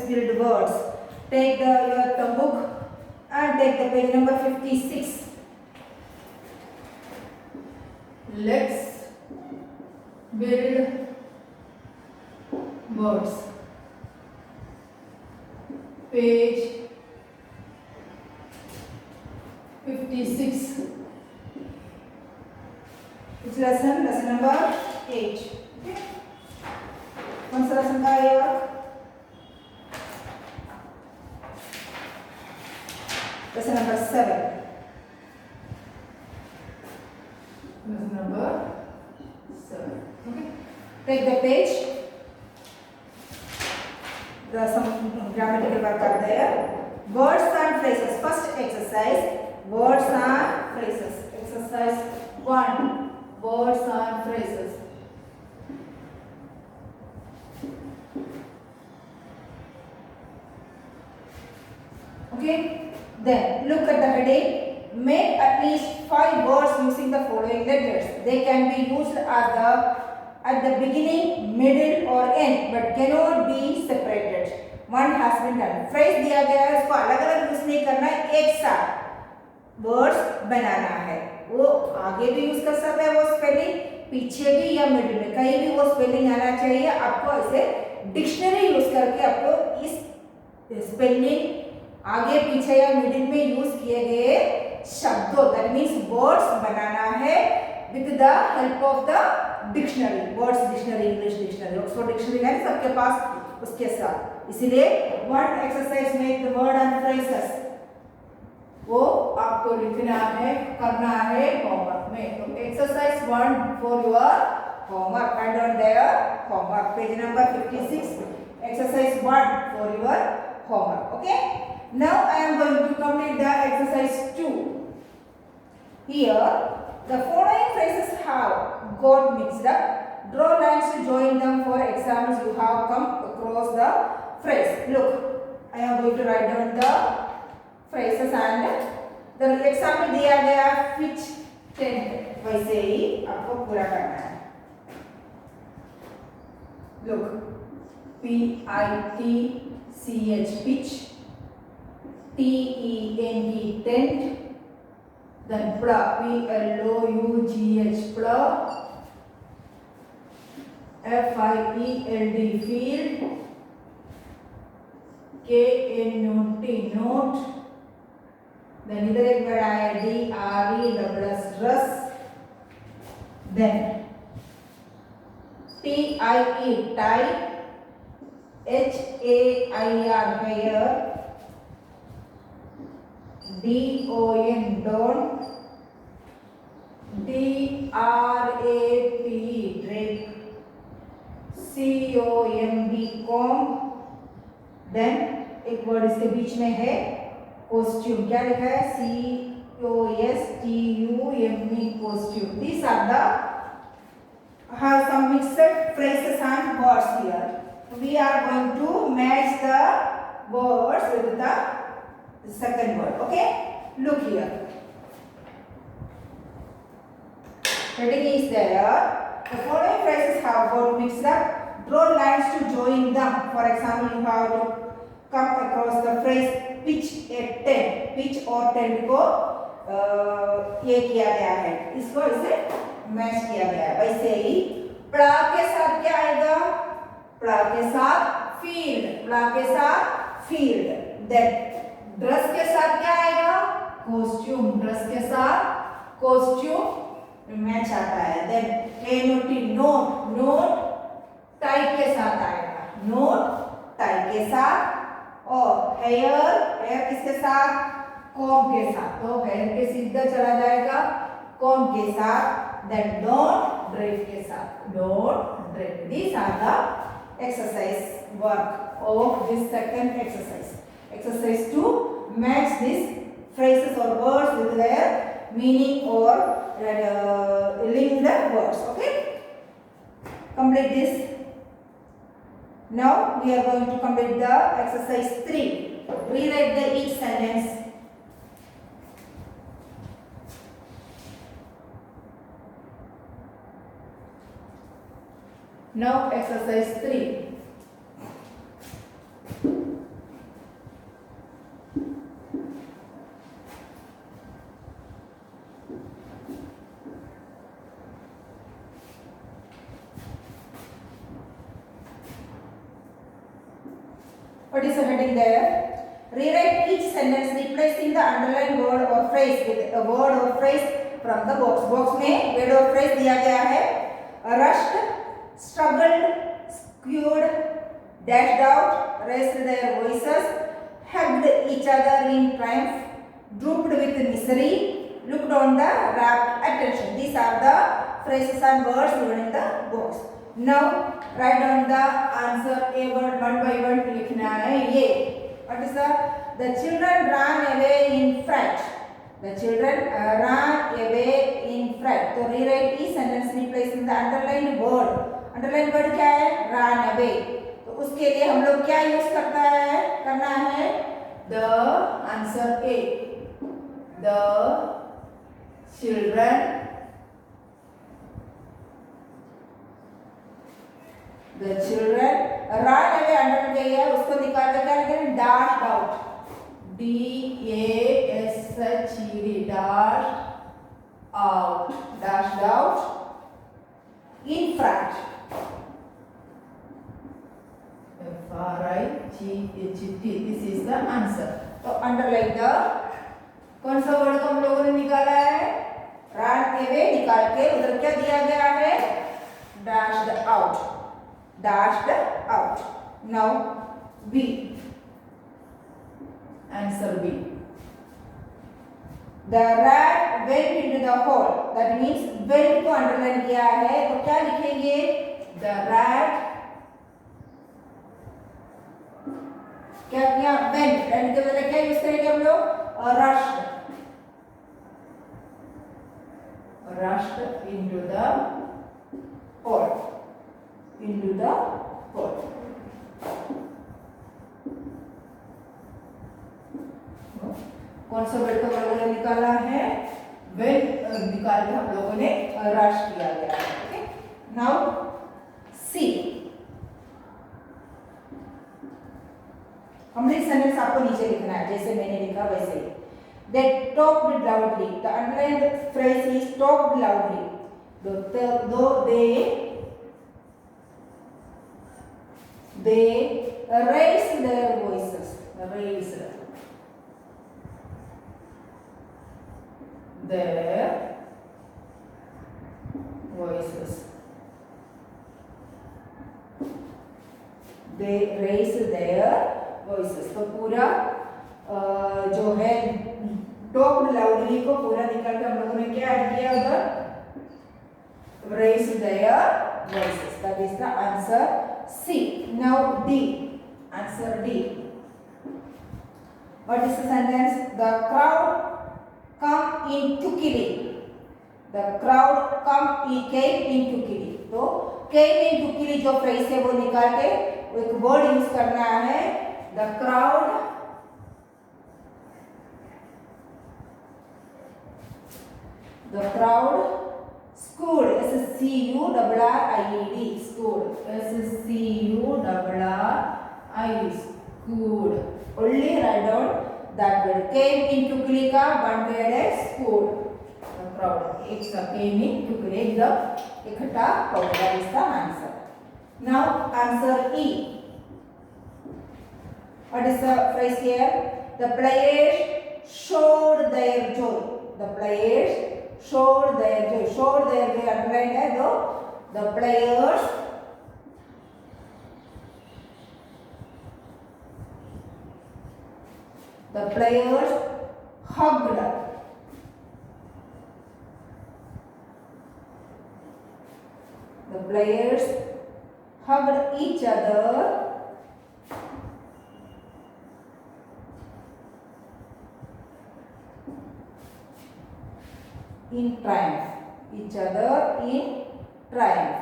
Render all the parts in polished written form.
let's build words. Take your book and take the page number 56. Let's build words. Page 56. Which lesson? Lesson number 8. Okay. कौन सा lesson का है ये? Lesson number 7. Lesson number 7. Okay. Take the page. There are some grammatical work are there. Words and phrases. First exercise. Words and phrases. Exercise 1. Words and phrases. Okay. Then look at the heading. Make at least 5 words using the following letters. They can be used at the beginning, middle or end, but cannot be separated. One has been done. Phrase दिया गया है, उसको अलग-अलग use नहीं करना है, एक साथ वर्ड्स बनाना है. वो आगे भी यूज कर सकते हैं वो स्पेलिंग, पीछे भी या मिडिल में, कहीं भी वो स्पेलिंग आना चाहिए. आपको ऐसे डिक्शनरी यूज करके आपको इस स्पेलिंग आगे पीछे या मिडिल में यूज किए गए शब्दों, दैट मीन्स वर्ड्स बनाना है with the help of the dictionary. Words dictionary, English dictionary, Oxford dictionary है सबके पास, उसके साथ. इसीलिए one exercise make the word and phrases वो आपको लिखना है, करना है होमवर्क में. तो exercise 1 for your homework. Write down their homework, page number 56. Exercise 1 for your homework. Okay. Now I am going to complete the exercise 2. Here the following phrases have got mixed up. Draw lines to join them. For examples you have come across the phrase. Look, I am going to write down the phrases and the example दिया गया which tent, वैसे ही आपको पूरा करना है. Look, P-I-T-C-H pitch, T-E-N-T tent, then plough, P-L-O-U-G-H plough, F-I-E-L-D field, K-N-O-T note, then इधर एक word आया D-R-E-S-S dress, then T-I-E tie, H-A-I-R hair, D-O-N don't, D-R-A-P drape, C-O-M-B comb. Then एक word इसके बीच में है costume. क्या लिखा है? C-O-S-T-U-M-E costume. These are the have some mixed phrases and words here. We are going to match the words with the second word. Okay, look here. Heading is there. The following phrases have got mixed up. Draw lines to join them. For example, you have to come across the phrase pitch a tent. Pitch or tent को ये किया गया है, इसको इसे match किया गया है. वैसे ही प्लाव के साथ क्या आएगा? प्लाव के साथ फील्ड, प्लाव के साथ फील्ड. देन ड्रेस के साथ क्या आएगा? कॉस्ट्यूम, ड्रेस के साथ कॉस्ट्यूम मैच आता है. Then N-O-T note, note tie के साथ आएगा, नोट टाई के साथ. और हेयर, हेयर किसके साथ? कॉम्ब के साथ. तो हेयर के सीधा चला जाएगा कॉम्ब के साथ. देन डोंट ड्रेप के साथ, don't drape. These are the exercise work of this second exercise. Exercise 2, match these phrases or words with their meaning or link the words. Okay, complete this. Now we are going to complete the exercise 3. Rewrite the each sentence. Now exercise 3. Rewrite each sentence replacing the underlined word or phrase with a word or phrase from the box. Box में word or phrase दिया गया है. Rushed, struggled, skewed, dashed out, raised their voices, hugged each other in triumph, drooped with misery, looked on the rapt attention. These are the phrases and words given in the box. Now write down the answer a word one by one. लिखना है ये. What is the children ran away in fright. The children ran away in fright. तो rewrite each sentence replacing the underlined word. Underlined word क्या है? Ran away. तो उसके लिए हम लोग क्या यूज करना है? The answer A. The children run away under गई है, उसको निकाल कर क्या लिखेंगे? Dashed out. D-A-S-H-E-D. Dashed out in fright. F-R-I-G-H-T. This is the answer. तो underline the कौन सा वर्ड को हम लोगों ने निकाला है? run away निकाल के उधर क्या दिया गया है? dashed out. Now B. Answer B. The rat went into the hole. That means went को underline किया है, तो क्या लिखेंगे? The rat क्या किया? Went. Went के बजाय क्या यूज करेंगे हम लोग? Rushed into the hole. कौन सा वर्ड को हम लोगों ने निकाला है? when निकाल के हम लोगों ने रश किया गया है. Okay. Now see. Complete sentence आपको नीचे लिखना है जैसे मैंने लिखा वैसे ही. They talked loudly. The underlined phrase is talked loudly. Though they raised their voices. Raised their voices. They raised their voices. तो पूरा जो है talked loudly को पूरा निकाल के हम लोगों ने क्या ऐड किया उधर? Raised their voices. That is the answer C. Now D. Answer D. What is the sentence? The crowd come in quickly. The crowd came in quickly. तो came in quickly जो phrase है वो निकाल के एक word use करना है. The crowd scurried. S-C-U-R-R-I-E-D. Scurried. S-C-U-R-R-I-E-D. Scurried. Only write down that word. Came in quickly का one word है scurried. The crowd. एक सा came in quickly एकदम इकट्ठा होगा. That is the answer. Now answer E. What is the phrase here? The players showed their joy. The players showed their joy. Showed their joy underlined है तो the players hugged. The players hugged each other in triumph. Each other in triumph.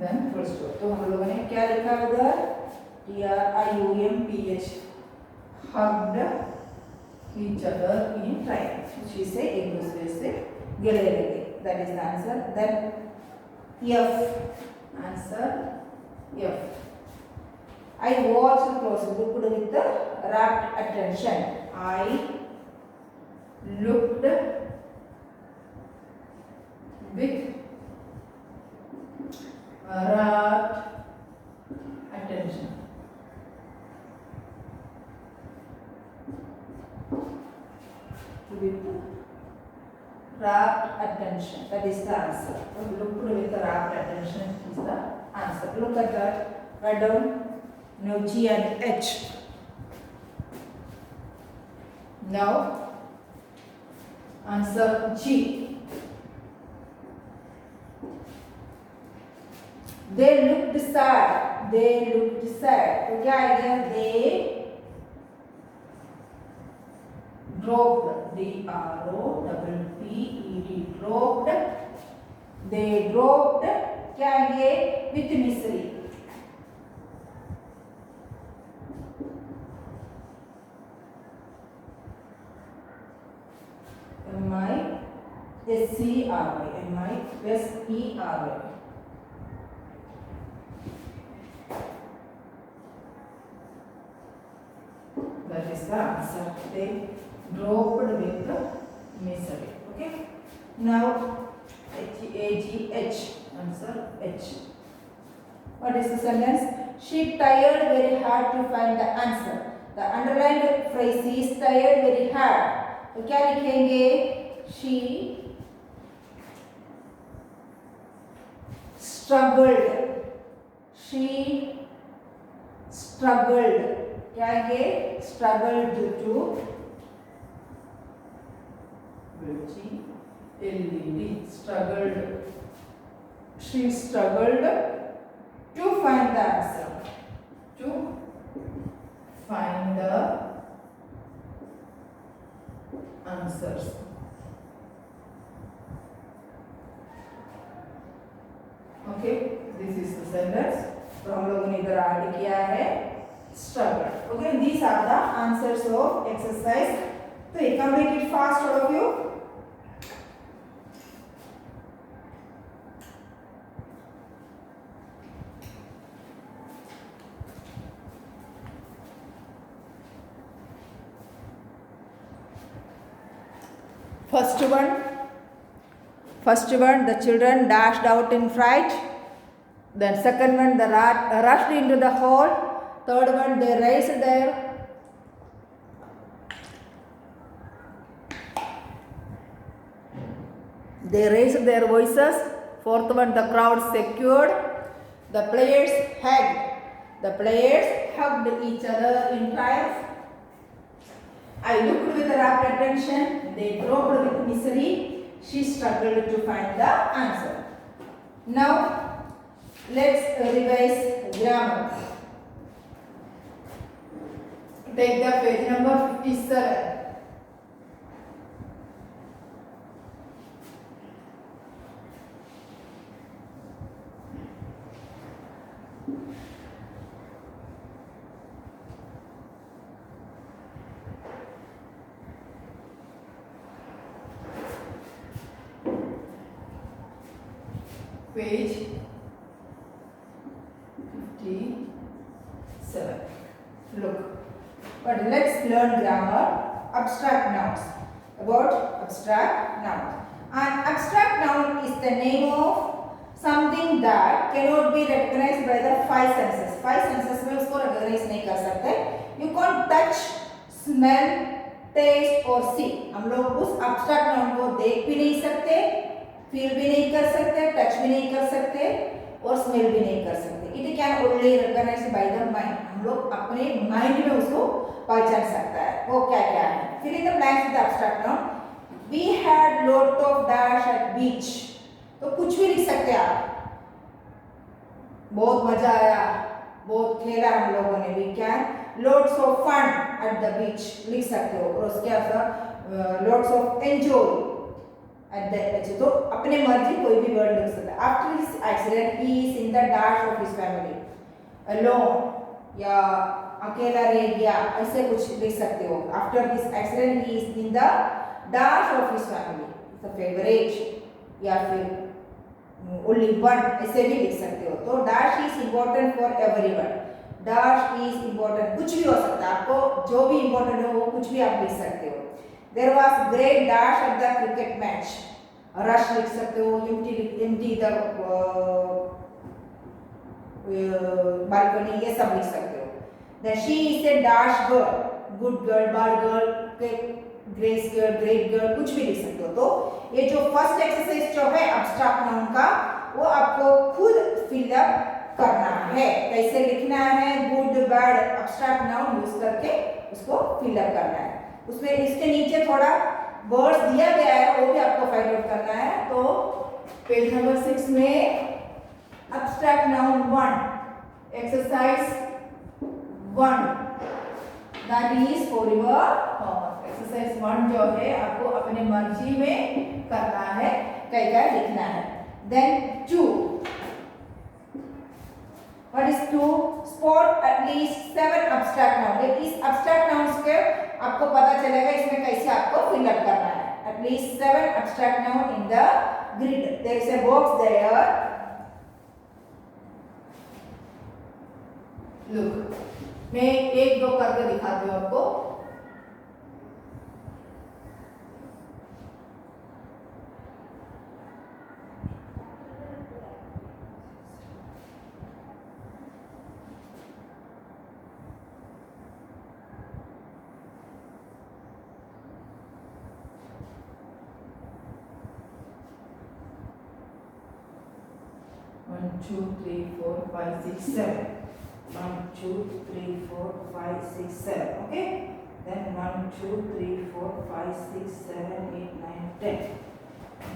Then first word. तो हम लोगों ने क्या लिखा उधर? TRIUMPH. Hugged each other in triumph. खुशी से एक दूसरे से गले लगे. That is the answer. Then F. Answer F. I watched closely. Looked with the rapt attention. I looked with rapt attention. With rapt attention. That is the answer. Looked with rapt attention is the answer. Look at that. Write down now G and H. Now answer G. They looked sad. They looked sad. तो क्या आएगा? They dropped. D-R-O-P-P-E-D. Dropped. They dropped. क्या आएंगे? With misery. M-I-S-E-R-Y. M-I-S-E-R-Y. That is the answer. They dropped with the misery. Okay. Now H-A-G-H. Answer H. What is the sentence? She tried very hard to find the answer. The underlined phrase is tried very hard. तो क्या लिखेंगे? She struggled. She struggled. क्या आएंगे? Struggled to G-L-E-D. Struggled. She struggled to find the answer. To find the answers. Okay, this is the sentence. तो हम लोगों ने इधर ऐड किया है struggle. Okay, these are the answers of exercise 3. Complete it fast, all of you. First one, the children dashed out in fright. Then second one, the rat rushed into the hall. Third one, they raised their voices. Fourth one, the crowd secured. The players hugged each other in triumph. I looked with rapt attention. They dropped with misery. She struggled to find the answer. Now, let's revise grammar. Take the page number 57. Page 57. Look. But let's learn grammar. Abstract nouns. About abstract nouns. An abstract noun is the name of something that cannot be recognized by the 5 senses. 5 senses में उसको recognize नहीं कर सकते. You can't touch, smell, taste or see. हम लोग उस abstract noun को देख भी नहीं सकते, फील भी नहीं कर सकते, टच भी नहीं कर सकते और स्मेल भी नहीं कर सकते. It can only recognise by the mind. हम लोग अपने माइंड में उसको पहचान सकता है. वो क्या क्या है? Fill in the blanks with abstract noun. We had lot of dash at beach. तो कुछ भी लिख सकते हैं आप. बहुत मजा आया, बहुत खेला हम लोगों ने. We can lots of fun at the beach लिख सकते हो. और उसके बाद lots of enjoy at the beach. तो अपने मर्जी कोई भी वर्ड लिख सकता है. After his accident he is in the dash of his family. Alone या अकेला रह गया, ऐसे कुछ लिख सकते हो. After his accident he is in the dash of his family. The favorite या फिर only one ऐसे भी लिख सकते हो. तो dash is important for everyone. Dash is important, कुछ भी हो सकता है, आपको जो भी इम्पोर्टेंट है वो कुछ भी आप लिख सकते हो। There was great dash at the cricket match, rush लिख सकते हो, एम्प्टी द बालकनी, ये सब लिख सकते हो। Then she is a dash girl, good girl, bad girl, grace girl, great girl, कुछ भी लिख सकते हो। तो ये जो फर्स्ट एक्सरसाइज जो है एब्स्ट्रैक्ट नाउन का, वो आपको खुद फिलअप करना है। कैसे लिखना है, good bad abstract noun use करके उसको फिलअप करना है। उसमें इसके नीचे थोड़ा वर्ड्स दिया गया है, वो भी आपको फाइंड आउट करना है। तो पेज नंबर 6 में abstract noun 1 exercise 1 that is for your homework. Exercise 1 जो है आपको अपने मर्जी में करना है, क्या लिखना है। Then 2, what is 2? Spot at least 7 abstract nouns। इस abstract nouns के आपको पता चलेगा इसमें कैसे आपको fill up करना है। At least 7 abstract noun in the grid. There is a box there. Look, मैं एक दो करके दिखाती हूँ आपको। One, two, three, four, five, six, seven. 1, 2, 3, 4, 5, 6, 7. Okay. Then 1, 2, 3, 4, 5, 6, 7, 8, 9, 10.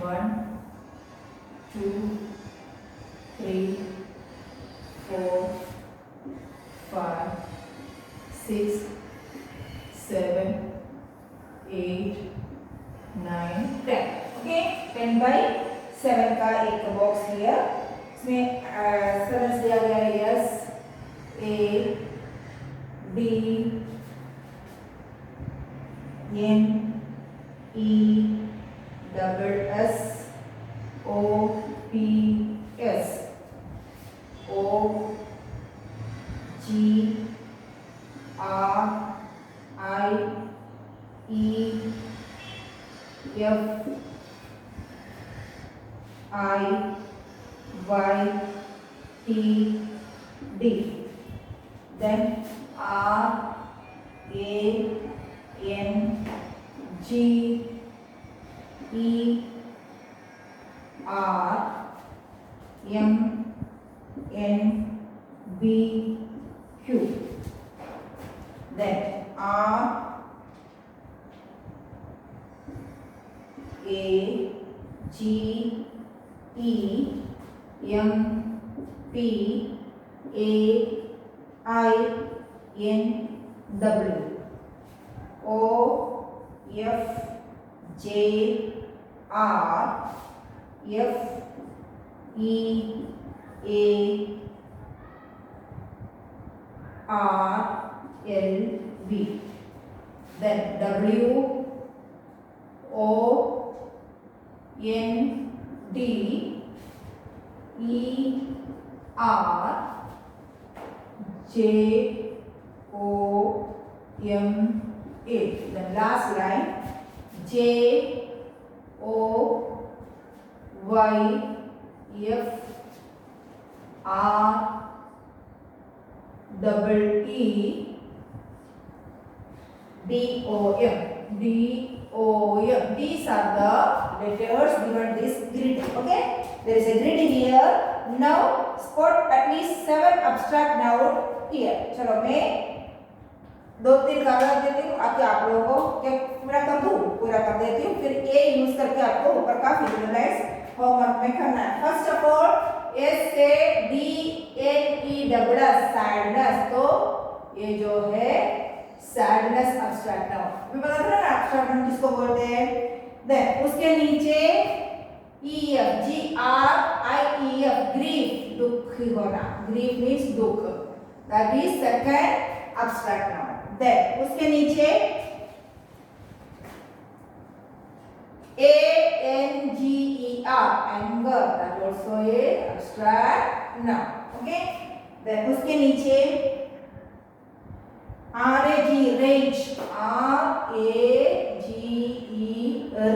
1, 2, 3, 4, 5, 6, 7, 8, 9, 10. Okay. 10 by 7 का एक बॉक्स लिया, इसमें 7 दिया गया है। Yes, A, D, N, E, double S, O, P, S, O, G, R, I, E, F, I, Y, T, D. Then R, A, N, G, E, R, M, N, B, Q. Then R, A, G, E, M, P, A, I, N, W, O, F, J, R, F, E, A, R, L, V. Then W, O, N, D, E, R, J, O, M, A. The last line, J, O, Y, F, R, double E, D, O, M. D, O, M. These are the letters given this grid. Okay? There is a grid here. Now spot at least 7 abstract noun here. चलो मैं 2-3 कागज देती हूँ, आके आप लोगों को पूरा कर दूँ, पूरा कर देती हूँ, फिर ए यूज करके आपको ऊपर का विजुअलाइज होमवर्क में करना है। First of all S A D N E double S, sadness. तो ये जो है सैडनेस एब्स्ट्रैक्ट नाउन, मैं बता रहा ना एब्स्ट्रैक्ट नाउन किसको बोलते हैं। देन उसके नीचे E F, G R I E F, grief, दुखी होना, ग्रीफ मीन्स दुख, that is second abstract noun. Then उसके नीचे A N G E R, anger, that also a abstract noun. Okay. Then उसके नीचे R-A-G, rage. R-A-G-E,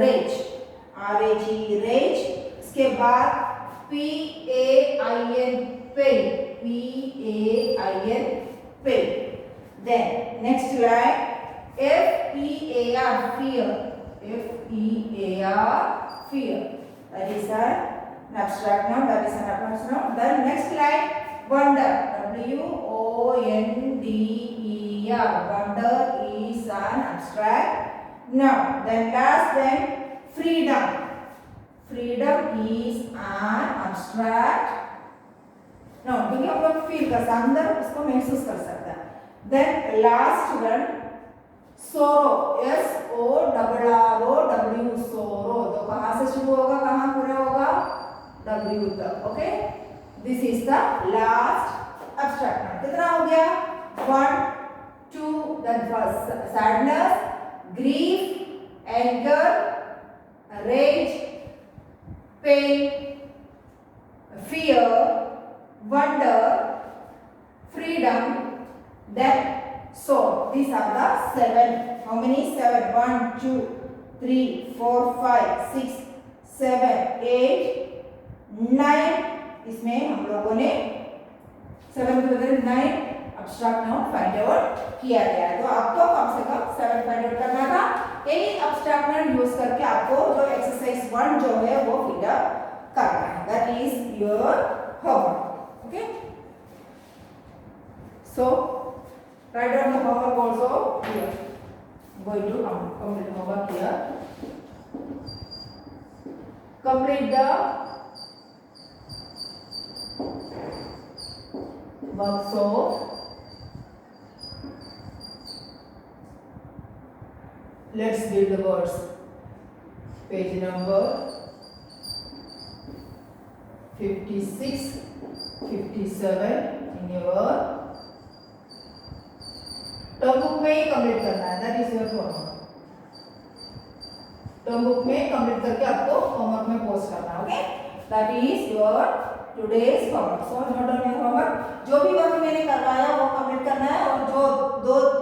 rage. R-A-G, rage. इसके बाद P-A-I-N, pain. P-A-I-N, pain. Then next line, F-E-A-R, fear. F-E-A-R, fear. That is an abstract noun. That is an abstract noun. Then next line, wonder. W-O-N-D-E-R. Wonder is an abstract noun. Then last, then freedom. Freedom is an abstract noun. क्योंकि हम लोग feel कर सकते, अंदर उसको महसूस कर सकते हैं. Then last one, sorrow. S-O-R-R-O-W, sorrow. तो कहाँ से शुरू होगा, कहाँ पूरा होगा? W तक. Okay, this is the last abstract noun. कितना हो गया? 1, 2, then first sadness, grief, anger, rage, pain, fear, wonder, freedom, death, soul. These are the 7. How many? 7. 1, 2, 3, 4, 5, 6, 7, 8, 9. इसमें हम लोगों ने 7 के बदले 9 abstract noun find out किया गया है. तो आपको कम से कम 7 find out करना था. यही abstract noun यूज करके आपको जो exercise 1 जो है वो फिल अप करना है. That is your homework. Okay. So write down the homework also here. I'm going to complete homework here. Complete the works of let's build the words. Page number 56, 57 in your term book में ही complete करना है. That is your homework. Term book में complete करके आपको homework में post करना है. Okay, that is your today's homework. So note down your homework. जो भी वर्क मैंने करवाया वो कंप्लीट करना है, और जो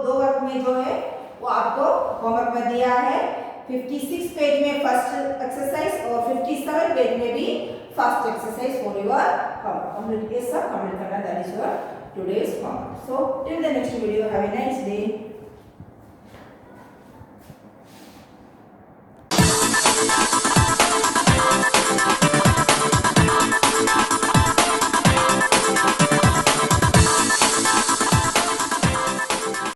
दो वर्क में जो है वो आपको होमवर्क में दिया है. 56 पेज में फर्स्ट एक्सरसाइज और 57 पेज में भी first exercise for your homework. Complete ये सब कंप्लीट करना. That is your today's homework. So till the next video, have a nice day.